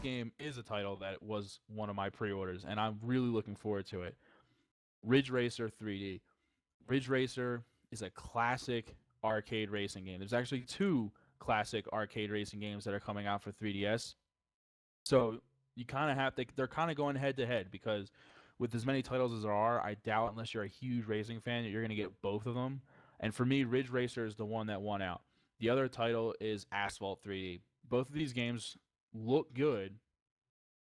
game is a title that was one of my pre-orders, and I'm really looking forward to it. Ridge Racer 3D. Ridge Racer is a classic arcade racing game. There's actually two classic arcade racing games that are coming out for 3DS. So you kind of have to, they're kind of going head to head because with as many titles as there are, I doubt, unless you're a huge racing fan, that you're going to get both of them. And for me, Ridge Racer is the one that won out. The other title is Asphalt 3D. Both of these games look good,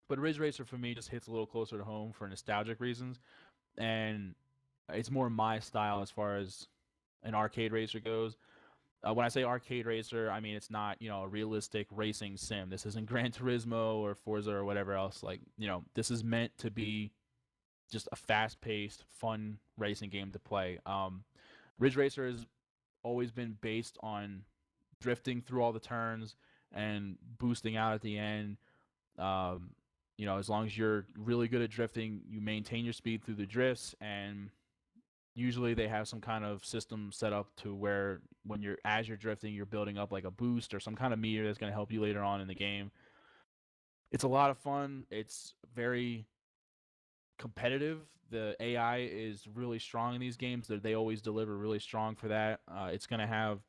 but Ridge Racer for me just hits a little closer to home for nostalgic reasons. And it's more my style as far as an arcade racer goes. When I say arcade racer, I mean it's not, a realistic racing sim. This isn't Gran Turismo or Forza or whatever else. Like, this is meant to be just a fast-paced, fun racing game to play. Ridge Racer has always been based on drifting through all the turns and boosting out at the end. As long as you're really good at drifting, you maintain your speed through the drifts, and usually they have some kind of system set up to where as you're drifting, you're building up like a boost or some kind of meter that's going to help you later on in the game. It's a lot of fun. It's very competitive. The AI is really strong in these games. They always deliver really strong for that. It's going to have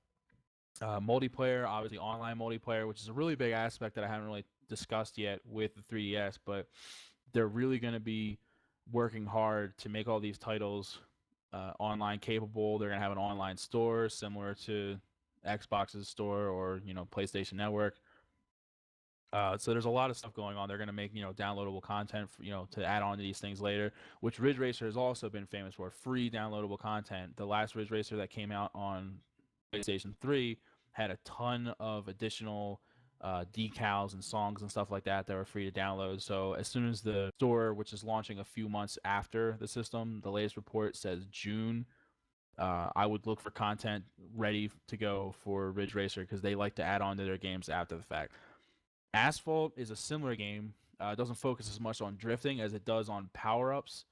multiplayer, obviously online multiplayer, which is a really big aspect that I haven't really discussed yet with the 3DS, but they're really going to be working hard to make all these titles online capable. They're going to have an online store similar to Xbox's store or PlayStation Network. So there's a lot of stuff going on. They're going to make downloadable content for, to add on to these things later, which Ridge Racer has also been famous for, free downloadable content. The last Ridge Racer that came out on PlayStation 3 had a ton of additional decals and songs and stuff like that were free to download. So as soon as the store, which is launching a few months after the system, the latest report says June, I would look for content ready to go for Ridge Racer because they like to add on to their games after the fact. Asphalt is a similar game. It doesn't focus as much on drifting as it does on power-ups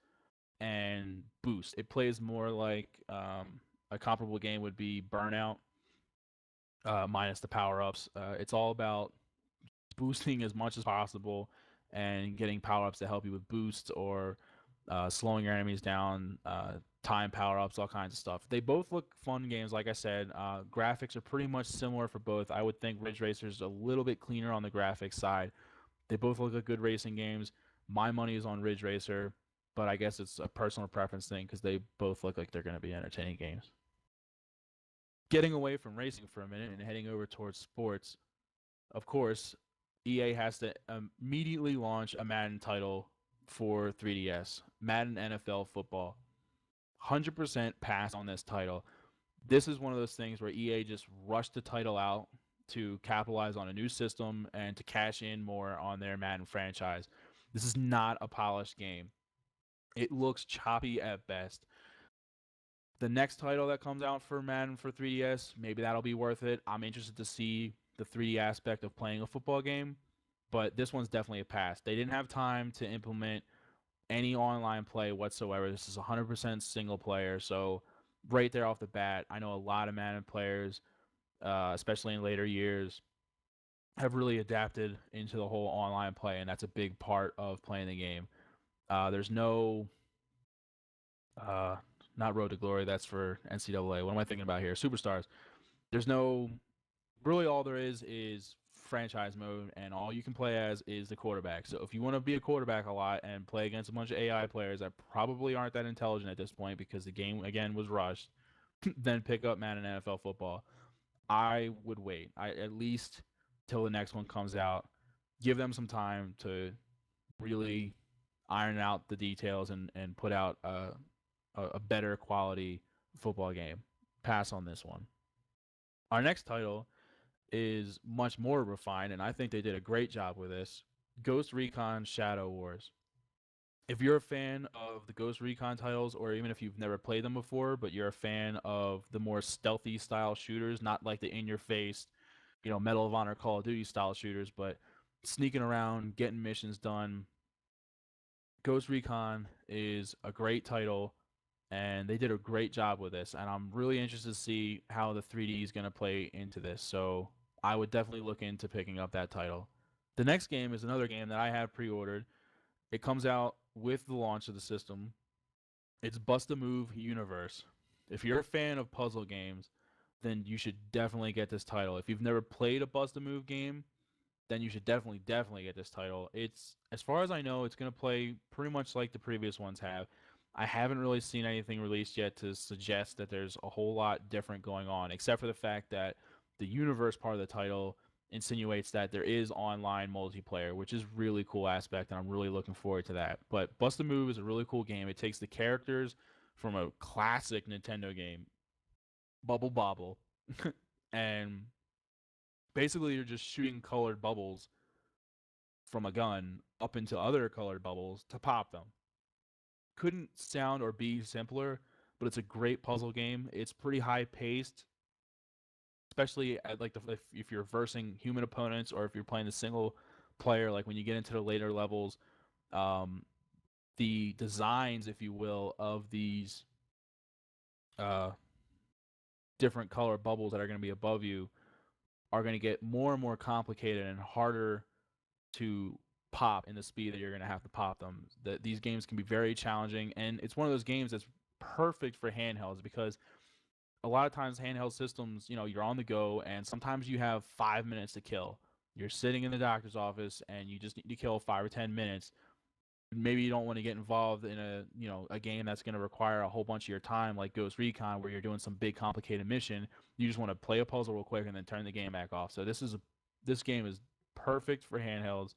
and boost. It plays more like a comparable game would be Burnout, minus the power-ups. It's all about boosting as much as possible and getting power-ups to help you with boosts or slowing your enemies down, time power-ups, all kinds of stuff. They both look fun games, like I said. Graphics are pretty much similar for both. I would think Ridge Racer is a little bit cleaner on the graphics side. They both look like good racing games. My money is on Ridge Racer, but I guess it's a personal preference thing because they both look like they're going to be entertaining games. Getting away from racing for a minute and heading over towards sports, of course, EA has to immediately launch a Madden title for 3DS, Madden NFL Football. 100% pass on this title. This is one of those things where EA just rushed the title out to capitalize on a new system and to cash in more on their Madden franchise. This is not a polished game. It looks choppy at best. The next title that comes out for Madden for 3DS, maybe that'll be worth it. I'm interested to see the 3D aspect of playing a football game, but this one's definitely a pass. They didn't have time to implement any online play whatsoever. This is 100% single player, so right there off the bat, I know a lot of Madden players, especially in later years, have really adapted into the whole online play, and that's a big part of playing the game. There's no, not Road to Glory, that's for NCAA. What am I thinking about here? Superstars. There's no, really all there is franchise mode, and all you can play as is the quarterback. So if you want to be a quarterback a lot and play against a bunch of AI players that probably aren't that intelligent at this point because the game, again, was rushed, then pick up Madden NFL Football. I would wait. At least till the next one comes out. Give them some time to really iron out the details and put out a better quality football game. Pass on this one. Our next title is much more refined, and I think they did a great job with this. Ghost Recon Shadow Wars. If you're a fan of the Ghost Recon titles, or even if you've never played them before, but you're a fan of the more stealthy style shooters, not like the in-your-face, Medal of Honor, Call of Duty style shooters, but sneaking around, getting missions done, Ghost Recon is a great title, and they did a great job with this, and I'm really interested to see how the 3D is going to play into this. So I would definitely look into picking up that title. The next game is another game that I have pre-ordered. It comes out with the launch of the system. It's Bust a Move Universe. If you're a fan of puzzle games, then you should definitely get this title. If you've never played a Bust a Move game, then you should definitely get this title. It's, as far as I know, it's going to play pretty much like the previous ones have. I haven't really seen anything released yet to suggest that there's a whole lot different going on, except for the fact that the universe part of the title insinuates that there is online multiplayer, which is really cool aspect, and I'm really looking forward to that. But Bust a Move is a really cool game. It takes the characters from a classic Nintendo game, Bubble Bobble, and basically you're just shooting colored bubbles from a gun up into other colored bubbles to pop them. Couldn't sound or be simpler, but it's a great puzzle game. It's pretty high paced, especially at like if you're versing human opponents or if you're playing the single player. Like when you get into the later levels, the designs, if you will, of these different color bubbles that are going to be above you are going to get more and more complicated and harder to pop in the speed that you're going to have to pop them. These games can be very challenging, and it's one of those games that's perfect for handhelds because a lot of times handheld systems, you're on the go, and sometimes you have 5 minutes to kill. You're sitting in the doctor's office, and you just need to kill 5 or 10 minutes. Maybe you don't want to get involved in a game that's going to require a whole bunch of your time, like Ghost Recon, where you're doing some big complicated mission. You just want to play a puzzle real quick and then turn the game back off. So this game is perfect for handhelds,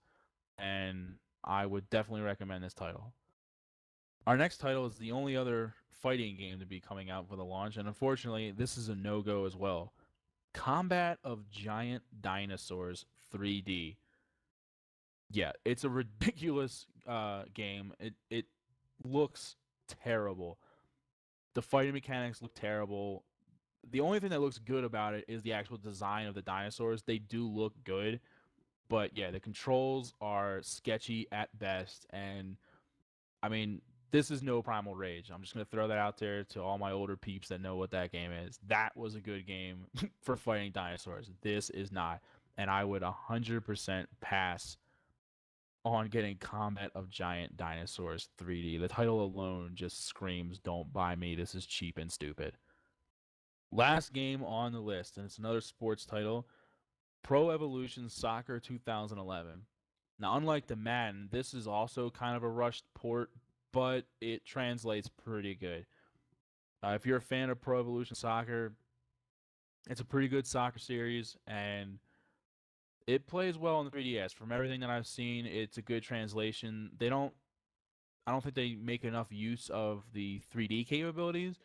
and I would definitely recommend this title. Our next title is the only other fighting game to be coming out for the launch, and unfortunately, this is a no-go as well. Combat of Giant Dinosaurs 3D. Yeah, it's a ridiculous game. It looks terrible. The fighting mechanics look terrible. The only thing that looks good about it is the actual design of the dinosaurs. They do look good, but yeah, the controls are sketchy at best. And I mean, this is no Primal Rage. I'm just going to throw that out there to all my older peeps that know what that game is. That was a good game for fighting dinosaurs. This is not. And I would 100% pass on getting Combat of Giant Dinosaurs 3D. The title alone just screams, don't buy me. This is cheap and stupid. Last game on the list, and it's another sports title, Pro Evolution Soccer 2011. Now, unlike the Madden, this is also kind of a rushed port, but it translates pretty good. If you're a fan of Pro Evolution Soccer, it's a pretty good soccer series, and it plays well on the 3DS. From everything that I've seen, it's a good translation. I don't think they make enough use of the 3D capabilities.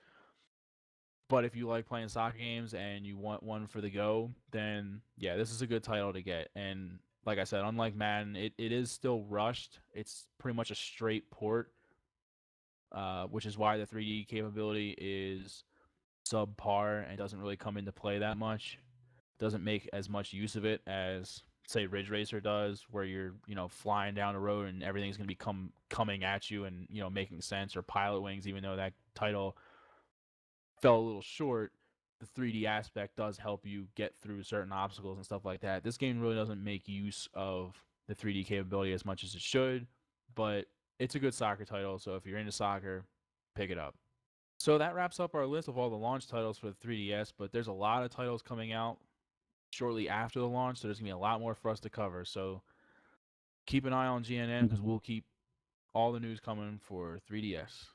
But if you like playing soccer games and you want one for the go, then yeah, this is a good title to get. And like I said, unlike Madden, it is still rushed. It's pretty much a straight port, which is why the 3D capability is subpar and doesn't really come into play that much. Doesn't make as much use of it as, say, Ridge Racer does, where you're flying down the road and everything's going to be coming at you and making sense. Or Pilot Wings, even though that title fell a little short, the 3D aspect does help you get through certain obstacles and stuff like that. This game really doesn't make use of the 3D capability as much as it should, but it's a good soccer title, so if you're into soccer, pick it up. So that wraps up our list of all the launch titles for the 3DS, but there's a lot of titles coming out shortly after the launch, so there's going to be a lot more for us to cover. So keep an eye on GNN because we'll keep all the news coming for 3DS.